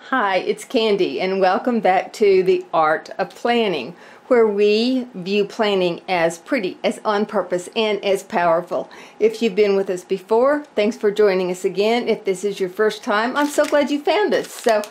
Hi, it's Candy, and welcome back to The Art of Planning, where we view planning as pretty, as on purpose, and as powerful. If you've been with us before, thanks for joining us again. If this is your first time, I'm so glad you found us. So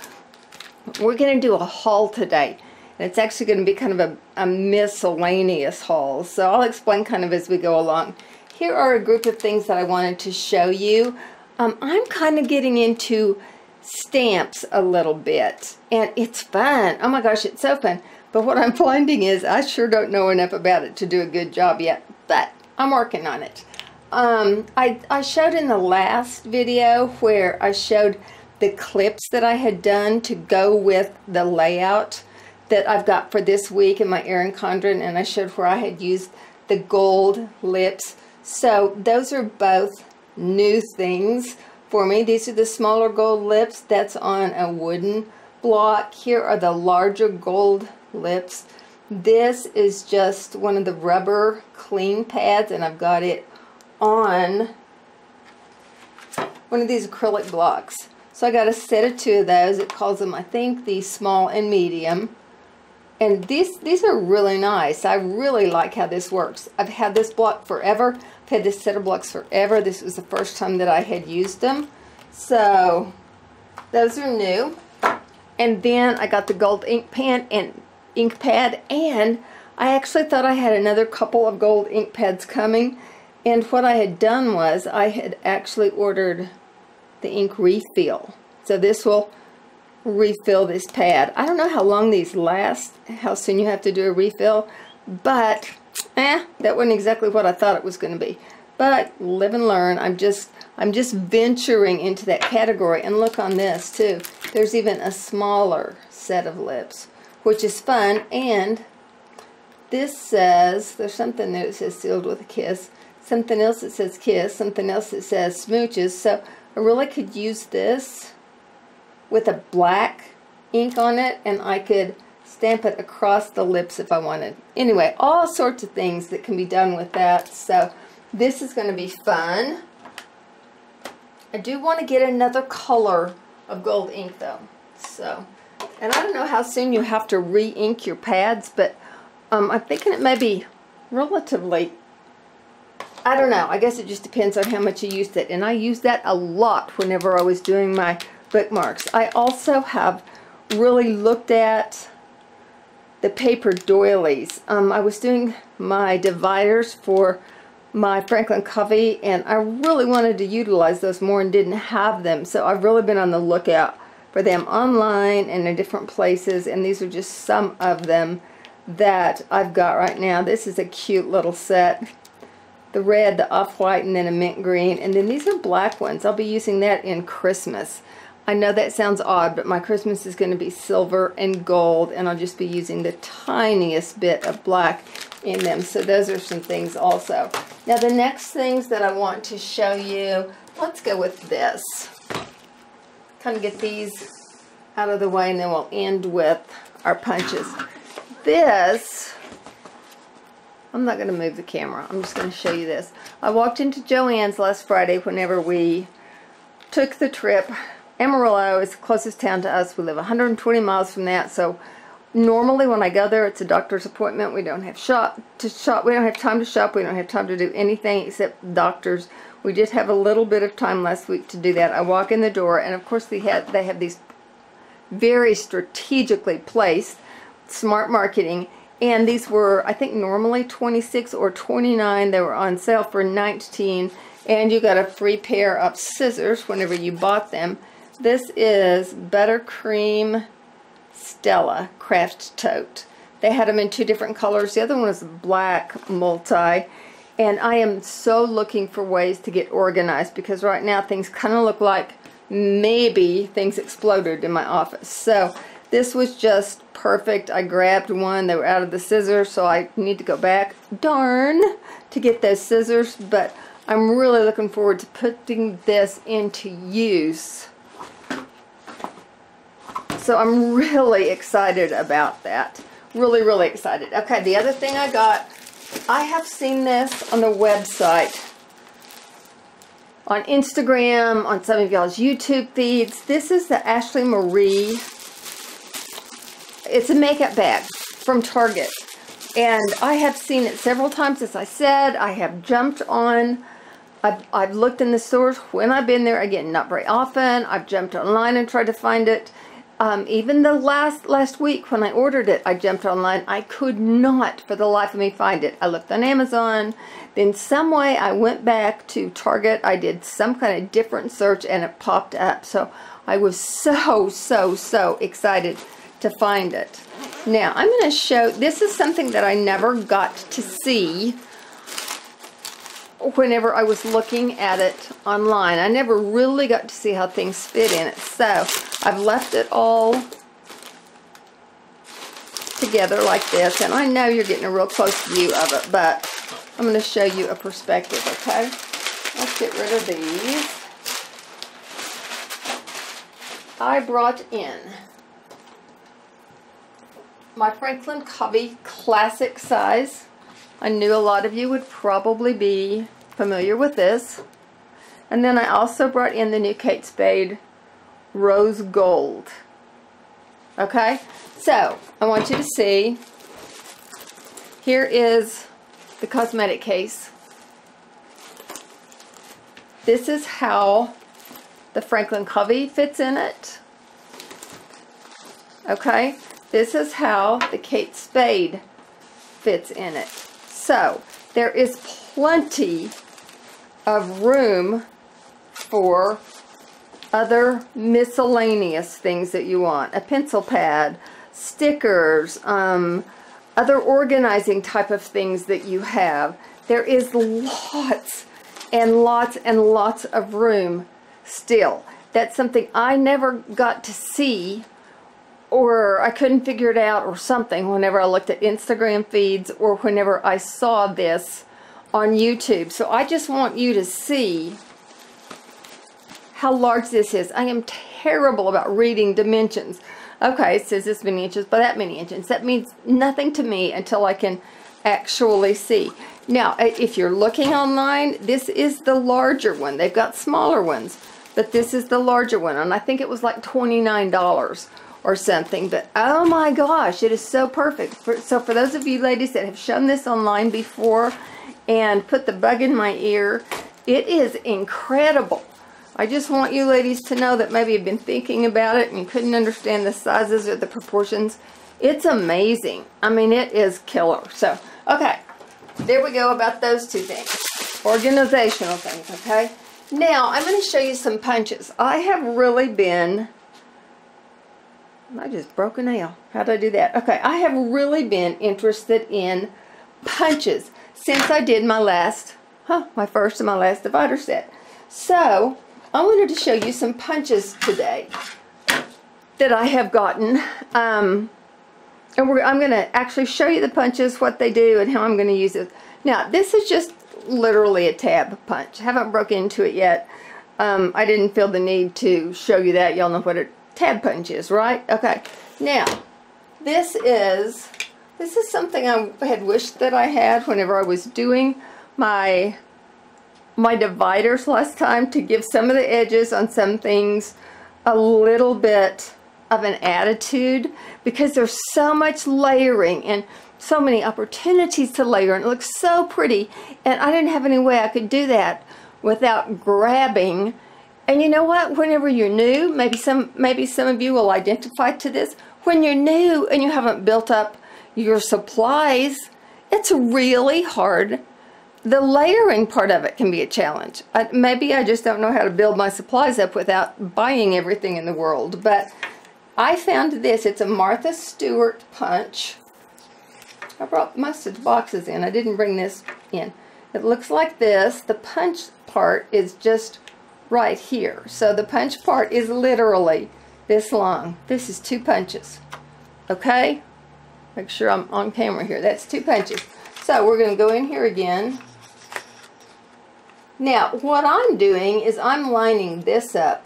we're going to do a haul today, and it's actually going to be kind of a miscellaneous haul. So I'll explain kind of as we go along. Here are a group of things that I wanted to show you. I'm kind of getting into stamps a little bit, and it's fun. Oh my gosh, it's so fun. But what I'm finding is I sure don't know enough about it to do a good job yet, but I'm working on it. I showed in the last video where I showed the clips that I had done to go with the layout that I've got for this week in my Erin Condren, and I showed where I had used the gold lips. So those are both new things for me. These are the smaller gold lips. That's on a wooden block. Here are the larger gold lips. This is just one of the rubber clean pads, and I've got it on one of these acrylic blocks. So I got a set of two of those. It calls them, I think, the small and medium. And these are really nice. I really like how this works. I've had this block forever. I've had this set of blocks forever. This was the first time that I had used them. So those are new. And then I got the gold ink pad, and I actually thought I had another couple of gold ink pads coming. And what I had done was I had actually ordered the ink refill. So this will refill this pad. I don't know how long these last, how soon you have to do a refill, but that wasn't exactly what I thought it was going to be. But live and learn. I'm just venturing into that category. And look on this too. There's even a smaller set of lips, which is fun. And this says, there's something there that says sealed with a kiss, something else that says kiss, something else that says smooches. So I really could use this with a black ink on it, and I could stamp it across the lips if I wanted. Anyway, all sorts of things that can be done with that. So this is going to be fun. I do want to get another color of gold ink though. So, and I don't know how soon you have to re-ink your pads, but I'm thinking it may be relatively, I don't know. I guess it just depends on how much you used it. And I used that a lot whenever I was doing my bookmarks. I also have really looked at the paper doilies. I was doing my dividers for my Franklin Covey, and I really wanted to utilize those more and didn't have them. So I've really been on the lookout for them online and in different places, and these are just some of them that I've got right now. This is a cute little set. The red, the off-white, and then a mint green. And then these are black ones. I'll be using that in Christmas. I know that sounds odd, but my Christmas is going to be silver and gold, and I'll just be using the tiniest bit of black in them. So those are some things also. Now the next things that I want to show you, let's go with this. Kind of get these out of the way, and then we'll end with our punches. This, I'm not going to move the camera. I'm just going to show you this. I walked into Joann's last Friday whenever we took the trip. Amarillo is the closest town to us. We live 120 miles from that, so normally when I go there, it's a doctor's appointment. We don't have We don't have time to shop. We don't have time to do anything except doctors. We just have a little bit of time last week to do that. I walk in the door, and of course they have these very strategically placed smart marketing, and these were, I think, normally $26 or $29. They were on sale for $19, and you got a free pair of scissors whenever you bought them. This is Buttercream Stella Craft Tote. They had them in two different colors. The other one was black multi. And I am so looking for ways to get organized, because right now things kind of look like maybe things exploded in my office. So this was just perfect. I grabbed one. They were out of the scissors, so I need to go back, darn, to get those scissors. But I'm really looking forward to putting this into use. So I'm really excited about that. Really, really excited. Okay, the other thing I got, I have seen this on the website on Instagram, on some of y'all's YouTube feeds. This is the Ashley Marie. It's a makeup bag from Target. And I have seen it several times, as I said. I have jumped on. I've looked in the stores when I've been there. Again, not very often. I've jumped online and tried to find it. Even the last week when I ordered it, I jumped online. I could not for the life of me find it. I looked on Amazon. Then some way I went back to Target. I did some kind of different search and it popped up. So I was so excited to find it. Now I'm going to show, this is something that I never got to see whenever I was looking at it online. I never really got to see how things fit in it. So I've left it all together like this, and I know you're getting a real close view of it, but I'm going to show you a perspective, okay? Let's get rid of these. I brought in my Franklin Covey classic size. I knew a lot of you would probably be familiar with this. And then I also brought in the new Kate Spade Rose Gold. Okay, so I want you to see, here is the cosmetic case. This is how the Franklin Covey fits in it. Okay, this is how the Kate Spade fits in it. So there is plenty of room for other miscellaneous things that you want. A pencil pad, stickers, other organizing type of things that you have. There is lots and lots of room still. That's something I never got to see, or I couldn't figure it out or something whenever I looked at Instagram feeds or whenever I saw this on YouTube. So I just want you to see how large this is. I am terrible about reading dimensions. Okay, it says this many inches by that many inches. That means nothing to me until I can actually see. Now, if you're looking online, this is the larger one. They've got smaller ones, but this is the larger one, and I think it was like $29 or something. But oh my gosh, it is so perfect. So for those of you ladies that have shown this online before and put the bug in my ear, it is incredible. I just want you ladies to know that maybe you've been thinking about it and you couldn't understand the sizes or the proportions. It's amazing. I mean, it is killer. So, okay, there we go about those two things. Organizational things, okay? Now, I'm going to show you some punches. I have really been... I just broke a nail. How did I do that? Okay, I have really been interested in punches since I did my first and my last divider set. So, I wanted to show you some punches today that I have gotten. And I'm going to actually show you the punches, what they do, and how I'm going to use it. Now, this is just literally a tab punch. Haven't broken into it yet. I didn't feel the need to show you that. Y'all know what a tab punch is, right? Okay. Now, this is something I had wished that I had whenever I was doing my dividers last time, to give some of the edges on some things a little bit of an attitude, because there's so much layering and so many opportunities to layer, and it looks so pretty, and I didn't have any way I could do that without grabbing. And you know what, whenever you're new, maybe some of you will identify to this, when you're new and you haven't built up your supplies, it's really hard. The layering part of it can be a challenge. Maybe I just don't know how to build my supplies up without buying everything in the world. But I found this. It's a Martha Stewart punch. I brought most of the boxes in. I didn't bring this in. It looks like this. The punch part is just right here. So the punch part is literally this long. This is 2 punches. Okay? Make sure I'm on camera here. That's 2 punches. So we're going to go in here again. Now, what I'm doing is I'm lining this up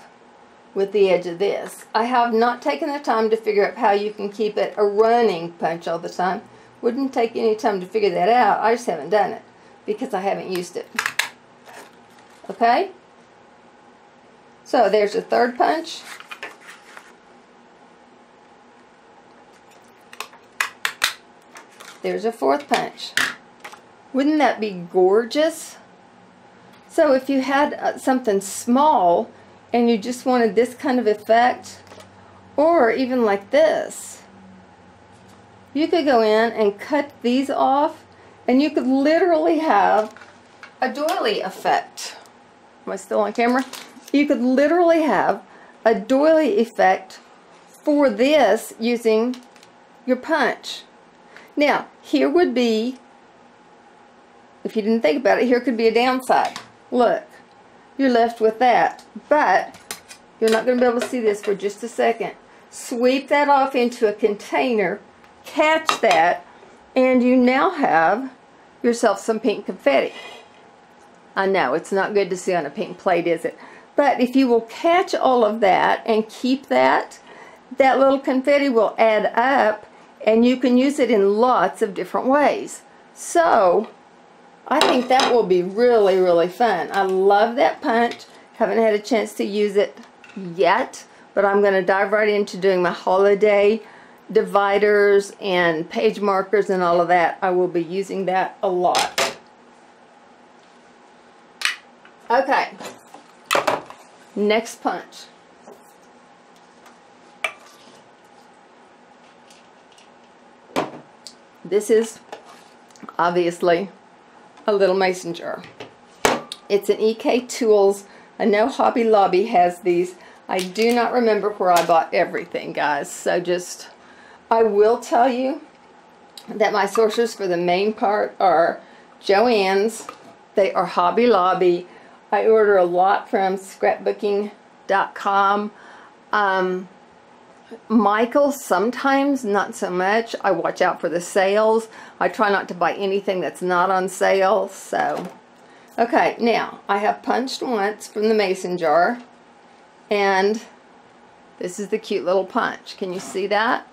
with the edge of this. I have not taken the time to figure out how you can keep it a running punch all the time. Wouldn't take any time to figure that out. I just haven't done it because I haven't used it. Okay? So there's a third punch. There's a fourth punch. Wouldn't that be gorgeous? So if you had something small and you just wanted this kind of effect, or even like this, you could go in and cut these off and you could literally have a doily effect. Am I still on camera? You could literally have a doily effect for this using your punch. Now, here would be, if you didn't think about it, here could be a downside. Look, you're left with that, but you're not going to be able to see this for just a second. Sweep that off into a container, catch that, and you now have yourself some pink confetti. I know, it's not good to see on a pink plate, is it? But if you will catch all of that and keep that, that little confetti will add up, and you can use it in lots of different ways. So, I think that will be really, really fun. I love that punch. Haven't had a chance to use it yet, but I'm going to dive right into doing my holiday dividers and page markers and all of that. I will be using that a lot. Okay, next punch. This is obviously a little mason jar. It's an EK Tools. I know Hobby Lobby has these. I do not remember where I bought everything, guys. So just, I will tell you that my sources for the main part are Joann's. They are Hobby Lobby. I order a lot from scrapbooking.com. Michael, sometimes, not so much. I watch out for the sales. I try not to buy anything that's not on sale. So, okay, now I have punched once from the mason jar, and this is the cute little punch. Can you see that?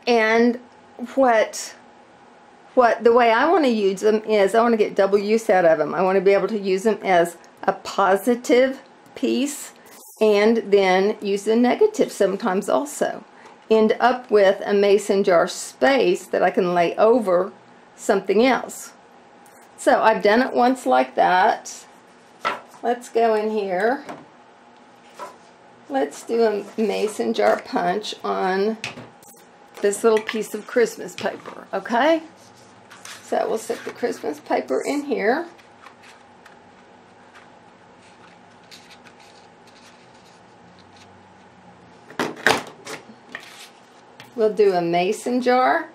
And the way I want to use them is I want to get double use out of them. I want to be able to use them as a positive piece, and then use the negative sometimes also. End up with a mason jar space that I can lay over something else. So I've done it once like that. Let's go in here. Let's do a mason jar punch on this little piece of Christmas paper, okay? So we'll stick the Christmas paper in here. We'll do a mason jar.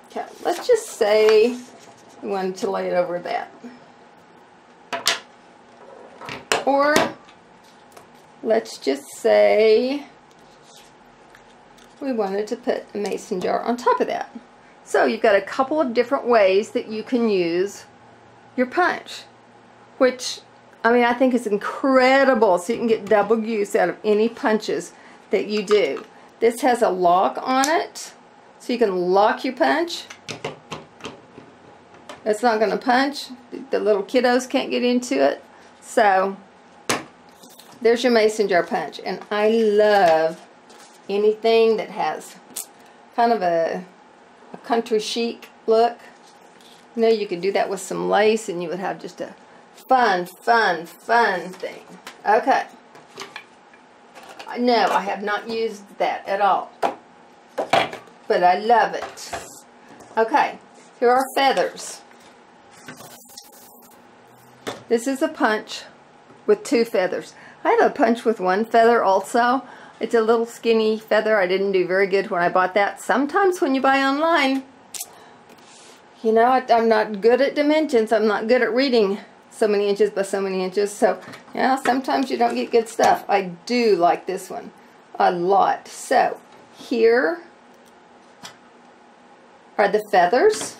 Okay, let's just say we wanted to lay it over that. Or let's just say we wanted to put a mason jar on top of that. So you've got a couple of different ways that you can use your punch, which, I mean, I think is incredible. So you can get double use out of any punches that you do. This has a lock on it, so you can lock your punch. It's not going to punch. The little kiddos can't get into it. So, there's your mason jar punch. And I love anything that has kind of a country chic look. You know, you could do that with some lace and you would have just a fun thing. Okay. No, I have not used that at all, but I love it. Okay, here are feathers. This is a punch with 2 feathers. I have a punch with 1 feather also. It's a little skinny feather. I didn't do very good when I bought that. Sometimes when you buy online, you know, I'm not good at dimensions. I'm not good at reading so many inches by so many inches. So, yeah, sometimes you don't get good stuff. I do like this one a lot. So, here are the feathers.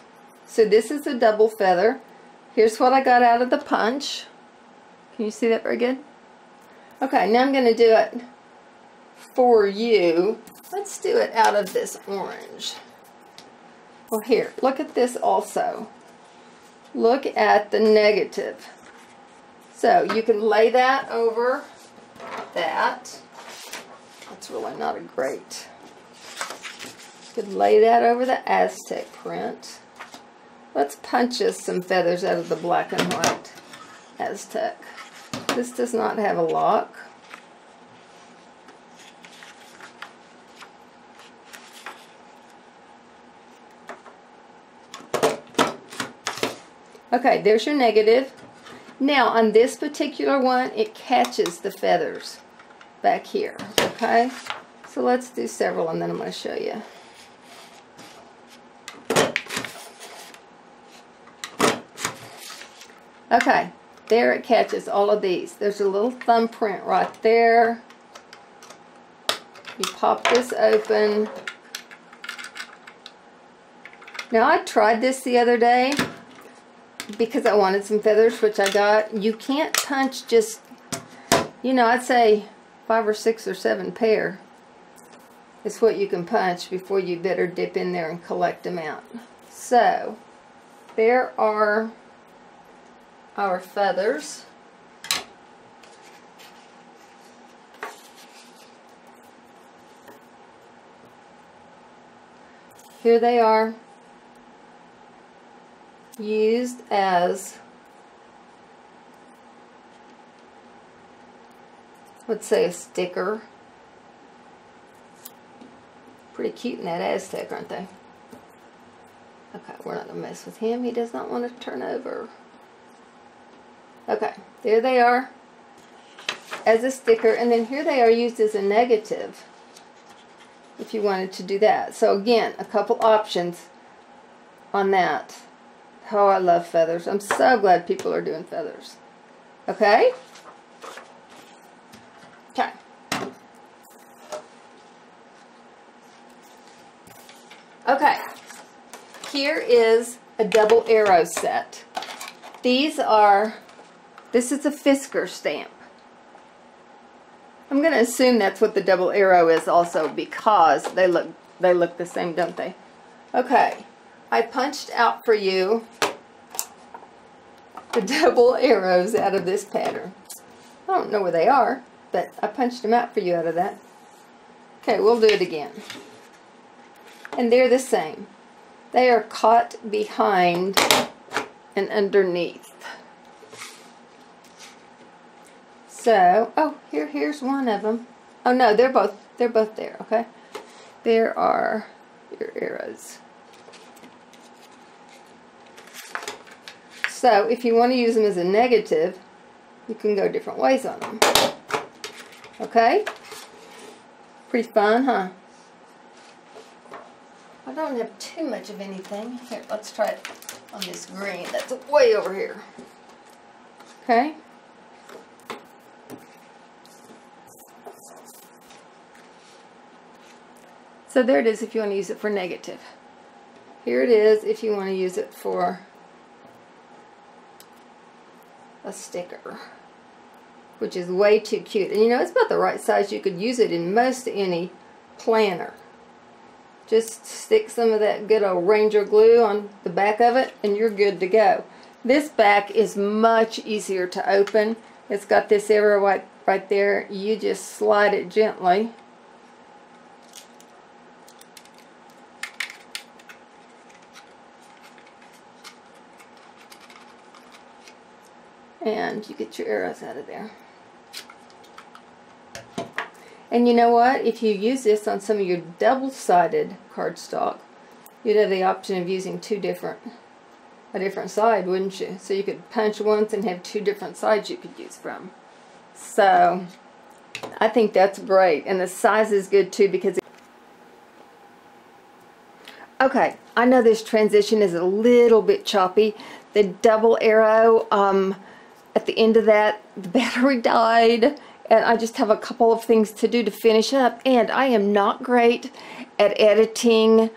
So this is a double feather. Here's what I got out of the punch. Can you see that very good? Okay, now I'm going to do it for you. Let's do it out of this orange. Well, here, look at this also. Look at the negative. So you can lay that over that. That's really not a great. You could lay that over the Aztec print. Let's punch us some feathers out of the black and white Aztec. This does not have a lock. Okay, there's your negative. Now on this particular one, it catches the feathers back here, okay? So let's do several and then I'm going to show you. Okay, there it catches all of these. There's a little thumbprint right there. You pop this open. Now I tried this the other day because I wanted some feathers, which I got. You can't punch just, you know, I'd say 5 or 6 or 7 pair is what you can punch before you better dip in there and collect them out. So there are our feathers. Here they are, used as, let's say, a sticker. Pretty cute in that Aztec, aren't they? Okay, we're not going to mess with him. He does not want to turn over. Okay, there they are as a sticker, and then here they are used as a negative if you wanted to do that. So again, a couple options on that. Oh, I love feathers. I'm so glad people are doing feathers. Okay? Okay. Okay. Here is a double arrow set. These are, this is a Fisker stamp. I'm going to assume that's what the double arrow is also because they look the same, don't they? Okay. I punched out for you the double arrows out of this pattern. I don't know where they are, but I punched them out for you out of that. Okay, we'll do it again. And they're the same. They are caught behind and underneath. So, oh, here's one of them. Oh no, they're both there, okay? There are your arrows. So, if you want to use them as a negative, you can go different ways on them. Okay? Pretty fun, huh? I don't have too much of anything. Here, let's try it on this green. That's way over here. Okay? So there it is if you want to use it for negative. Here it is if you want to use it for a sticker, which is way too cute. And you know, it's about the right size. You could use it in most any planner. Just stick some of that good old Ranger glue on the back of it and you're good to go. This back is much easier to open. It's got this arrow right there. You just slide it gently. And you get your arrows out of there. And you know what? If you use this on some of your double-sided cardstock, you'd have the option of using a different side, wouldn't you? So you could punch once and have 2 different sides you could use from. So I think that's great. And the size is good too because okay, I know this transition is a little bit choppy. The double arrow, at the end of that, the battery died. And I just have a couple of things to do to finish up. And I am not great at editing.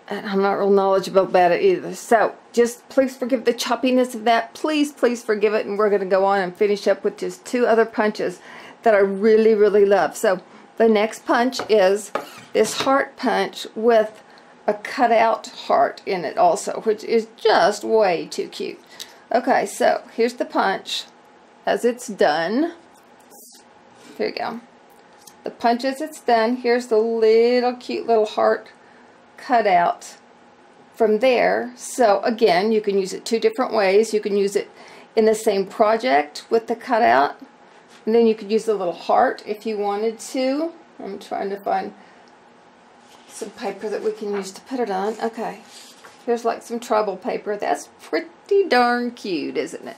And I'm not real knowledgeable about it either. So just please forgive the choppiness of that. Please, please forgive it. And we're going to go on and finish up with just 2 other punches that I really, really love. So the next punch is this heart punch with a cutout heart in it also, which is just way too cute. Okay, so here's the punch as it's done. Here you go. The punch as it's done. Here's the little cute little heart cut out from there. So again, you can use it two different ways. You can use it in the same project with the cutout, and then you could use the little heart if you wanted to. I'm trying to find some paper that we can use to put it on. Okay, here's like some trouble paper. That's pretty darn cute, isn't it?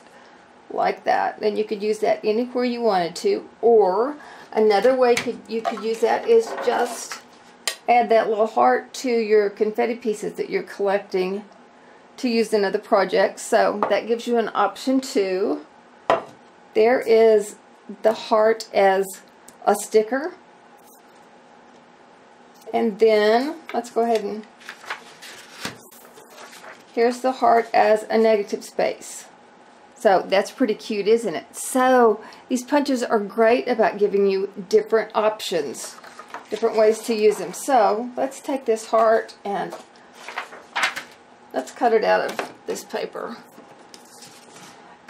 Like that. Then you could use that anywhere you wanted to, or another way you could use that is just add that little heart to your confetti pieces that you're collecting to use in other projects. So that gives you an option too. There is the heart as a sticker. And then let's go ahead and here's the heart as a negative space. So that's pretty cute, isn't it? So these punches are great about giving you different options, different ways to use them. So let's take this heart and let's cut it out of this paper.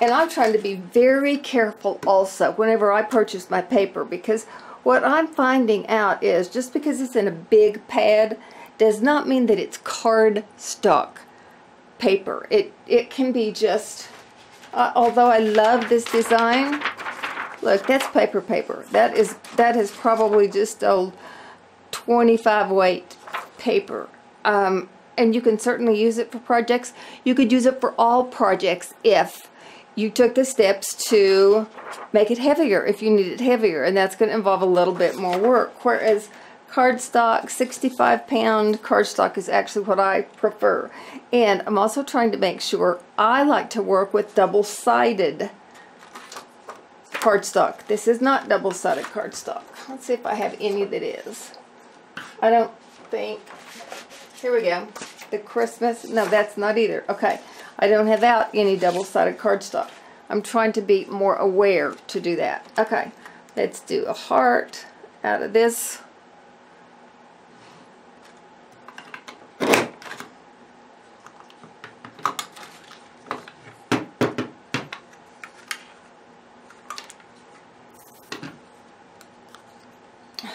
And I'm trying to be very careful also whenever I purchase my paper, because what I'm finding out is just because it's in a big pad does not mean that it's cardstock paper. It can be just, although I love this design, look, that's paper. That is probably just old 25 weight paper. And you can certainly use it for projects. You could use it for all projects if you took the steps to make it heavier, if you need it heavier, and that's going to involve a little bit more work. Whereas cardstock, 65-pound cardstock is actually what I prefer. And I'm also trying to make sure I like to work with double-sided cardstock. This is not double-sided cardstock. Let's see if I have any that is. I don't think. Here we go. The Christmas. No, that's not either. Okay. I don't have out any double-sided cardstock. I'm trying to be more aware to do that. Okay. Let's do a heart out of this.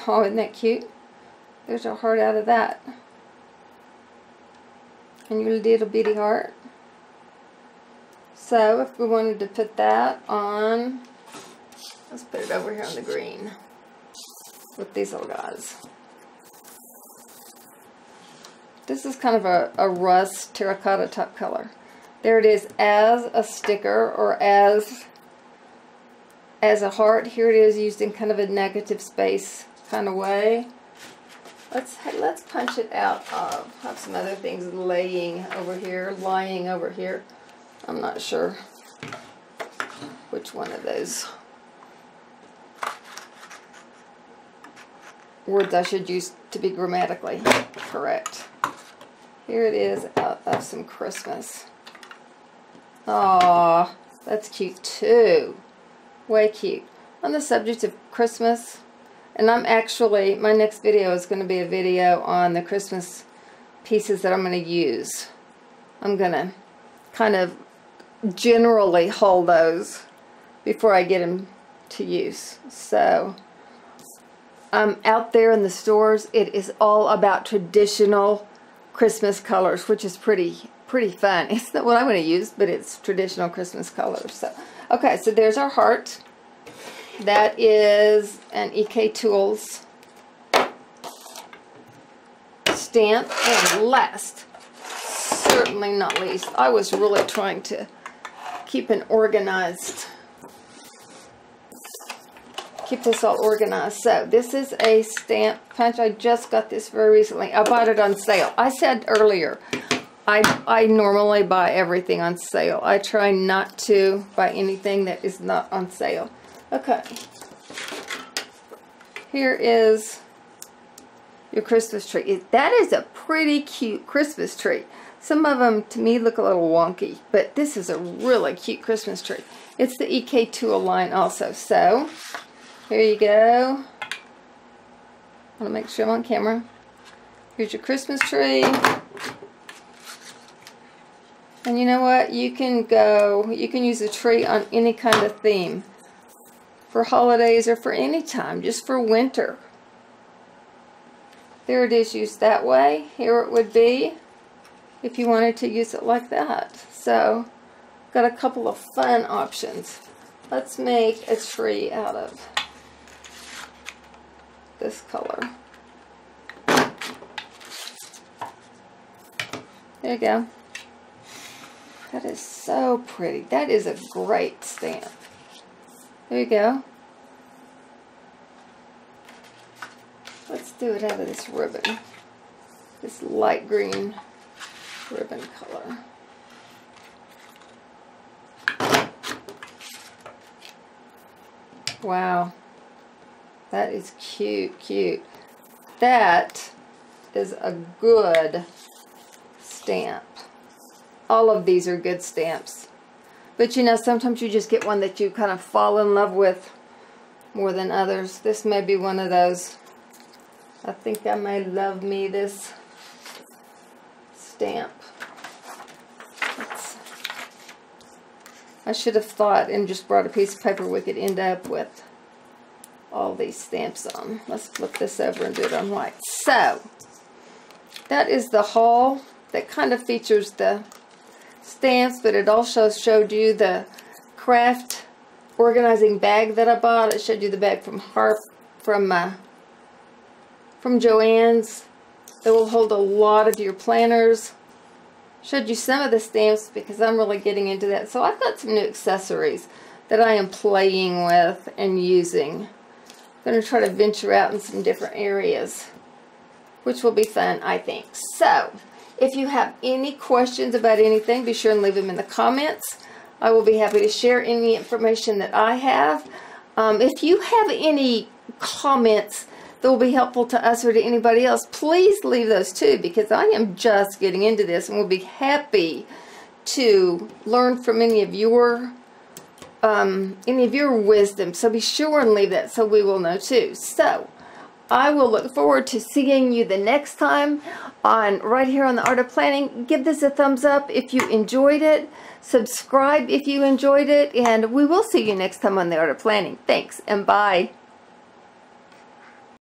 Oh, isn't that cute? There's a heart out of that. And your little bitty heart. So if we wanted to put that on, let's put it over here on the green with these little guys. This is kind of a rust terracotta type color. There it is as a sticker or as a heart. Here it is used in kind of a negative space kind of way. Let's punch it out of. I have some other things lying over here. I'm not sure which one of those words I should use to be grammatically correct. Here it is out of some Christmas. Aww, that's cute too. Way cute. On the subject of Christmas, and I'm actually, my next video is going to be a video on the Christmas pieces that I'm going to use. I'm going to kind of generally hold those before I get them to use. So, out there in the stores, it is all about traditional Christmas colors, which is pretty fun. It's not what I'm going to use, but it's traditional Christmas colors. So, okay, so there's our heart. That is an EK Tools stamp. And last, certainly not least, I was really trying to keep this all organized. So this is a stamp punch. I just got this very recently. I bought it on sale. I said earlier, I normally buy everything on sale. I try not to buy anything that is not on sale. Okay, here is your Christmas tree. That is a pretty cute Christmas tree. Some of them to me look a little wonky, but this is a really cute Christmas tree. It's the EK Tool line also. So here you go. I want to make sure I'm on camera. Here's your Christmas tree. And you know what? You can use a tree on any kind of theme for holidays or for any time, just for winter. There it is used that way. Here it would be if you wanted to use it like that. So, got a couple of fun options. Let's make a tree out of this color. There you go. That is so pretty. That is a great stamp. There you go. Let's do it out of this ribbon. This light green ribbon color. Wow. That is cute, cute. That is a good stamp. All of these are good stamps. But you know, sometimes you just get one that you kind of fall in love with more than others. This may be one of those. I think I may love me this stamp. I should have thought and just brought a piece of paper we could end up with all these stamps on. Let's flip this over and do it on white. So, that is the haul that kind of features the stamps, but it also showed you the craft organizing bag that I bought. It showed you the bag from Joann's that will hold a lot of your planners. Showed you some of the stamps because I'm really getting into that. So I've got some new accessories that I am playing with and using. I'm going to try to venture out in some different areas, which will be fun, I think. So, if you have any questions about anything, be sure and leave them in the comments. I will be happy to share any information that I have. If you have any comments that will be helpful to us or to anybody else, please leave those too, because I am just getting into this and will be happy to learn from any of your wisdom. So be sure and leave that so we will know too. So I will look forward to seeing you the next time on right here on The Art of Planning. Give this a thumbs up if you enjoyed it. Subscribe if you enjoyed it. And we will see you next time on The Art of Planning. Thanks and bye.